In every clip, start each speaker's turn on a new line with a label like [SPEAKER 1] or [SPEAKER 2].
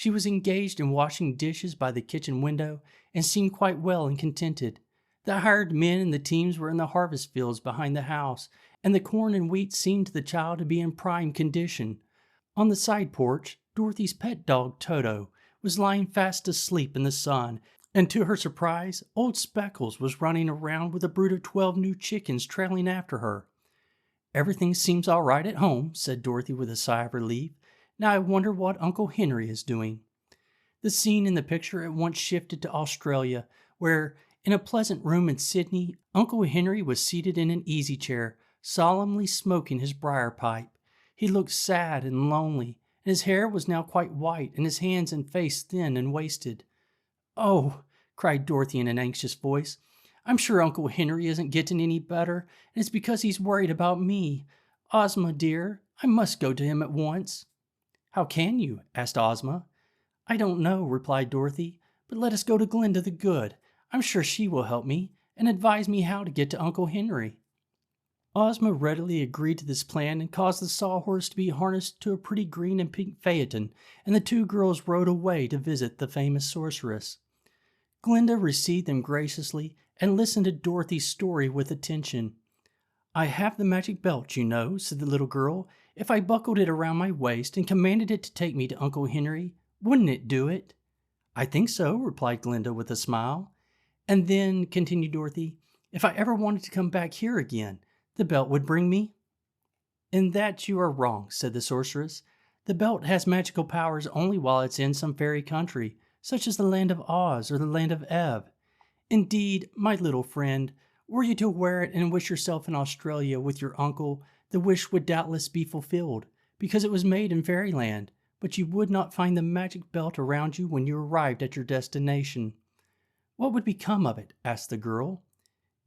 [SPEAKER 1] She was engaged in washing dishes by the kitchen window and seemed quite well and contented. The hired men and the teams were in the harvest fields behind the house, and the corn and wheat seemed to the child to be in prime condition. On the side porch, Dorothy's pet dog Toto was lying fast asleep in the sun, and to her surprise, old Speckles was running around with a brood of 12 new chickens trailing after her. "Everything seems all right at home," said Dorothy with a sigh of relief. "Now I wonder what Uncle Henry is doing." The scene in the picture at once shifted to Australia, where, in a pleasant room in Sydney, Uncle Henry was seated in an easy chair, solemnly smoking his briar pipe. He looked sad and lonely, and his hair was now quite white, and his hands and face thin and wasted. "Oh," cried Dorothy in an anxious voice, "I'm sure Uncle Henry isn't getting any better, and it's because he's worried about me. Ozma, dear, I must go to him at once." "How can you?" asked Ozma. "I don't know," replied Dorothy, "but let us go to Glinda the Good. I'm sure she will help me, and advise me how to get to Uncle Henry." Ozma readily agreed to this plan and caused the sawhorse to be harnessed to a pretty green and pink phaeton, and the two girls rode away to visit the famous sorceress. Glinda received them graciously and listened to Dorothy's story with attention. "I have the magic belt, you know," said the little girl. "If I buckled it around my waist and commanded it to take me to Uncle Henry, wouldn't it do it?" "I think so," replied Glinda with a smile. "And then," continued Dorothy, "if I ever wanted to come back here again, the belt would bring me?" "In that you are wrong," said the sorceress. "The belt has magical powers only while it's in some fairy country, such as the land of Oz or the land of Ev. Indeed, my little friend, were you to wear it and wish yourself in Australia with your uncle, the wish would doubtless be fulfilled, because it was made in fairyland, but you would not find the magic belt around you when you arrived at your destination." "What would become of it?" asked the girl.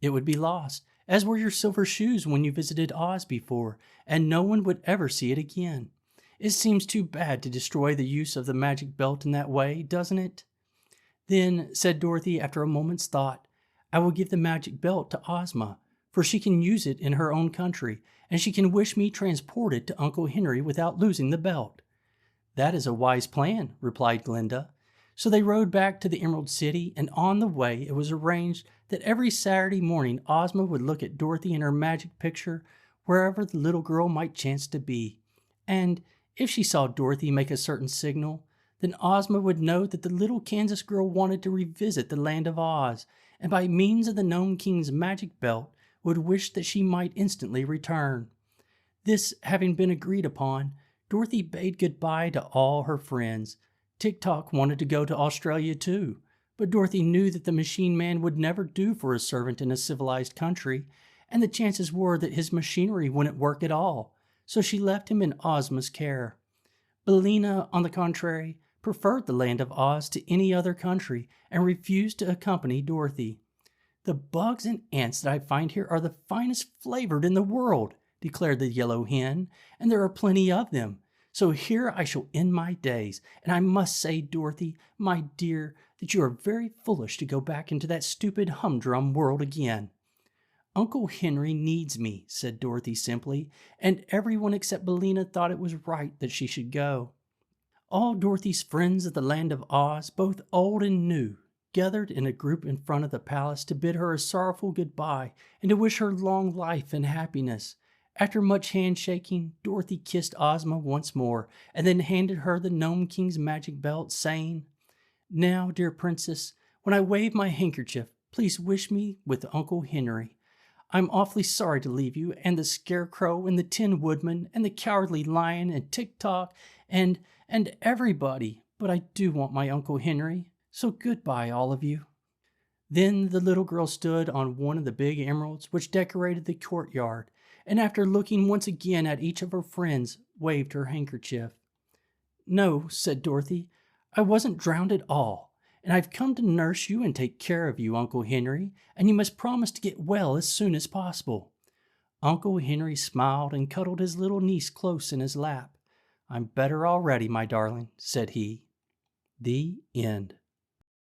[SPEAKER 1] "It would be lost, as were your silver shoes when you visited Oz before, and no one would ever see it again. It seems too bad to destroy the use of the magic belt in that way, doesn't it?" "Then," said Dorothy after a moment's thought, "I will give the magic belt to Ozma, for she can use it in her own country, and she can wish me transported to Uncle Henry without losing the belt." "That is a wise plan," replied Glinda. So they rode back to the Emerald City, and on the way it was arranged that every Saturday morning Ozma would look at Dorothy in her magic picture wherever the little girl might chance to be. And if she saw Dorothy make a certain signal, then Ozma would know that the little Kansas girl wanted to revisit the land of Oz, and by means of the Nome King's magic belt would wish that she might instantly return. This having been agreed upon, Dorothy bade goodbye to all her friends. Tik-Tok wanted to go to Australia too, but Dorothy knew that the machine man would never do for a servant in a civilized country, and the chances were that his machinery wouldn't work at all, so she left him in Ozma's care. Billina, on the contrary, preferred the land of Oz to any other country and refused to accompany Dorothy. "The bugs and ants that I find here are the finest flavored in the world," declared the yellow hen, "and there are plenty of them. So here I shall end my days, and I must say, Dorothy, my dear, that you are very foolish to go back into that stupid humdrum world again." "Uncle Henry needs me," said Dorothy simply, and everyone except Billina thought it was right that she should go. All Dorothy's friends of the land of Oz, both old and new, gathered in a group in front of the palace to bid her a sorrowful goodbye and to wish her long life and happiness. After much handshaking, Dorothy kissed Ozma once more, and then handed her the Nome King's magic belt, saying, "Now, dear princess, when I wave my handkerchief, please wish me with Uncle Henry. I'm awfully sorry to leave you, and the Scarecrow, and the Tin Woodman, and the Cowardly Lion, and Tik-Tok, and everybody, but I do want my Uncle Henry, so goodbye, all of you." Then the little girl stood on one of the big emeralds which decorated the courtyard, and after looking once again at each of her friends, waved her handkerchief. "No," said Dorothy, "I wasn't drowned at all, and I've come to nurse you and take care of you, Uncle Henry, and you must promise to get well as soon as possible." Uncle Henry smiled and cuddled his little niece close in his lap. "I'm better already, my darling," said he. The end.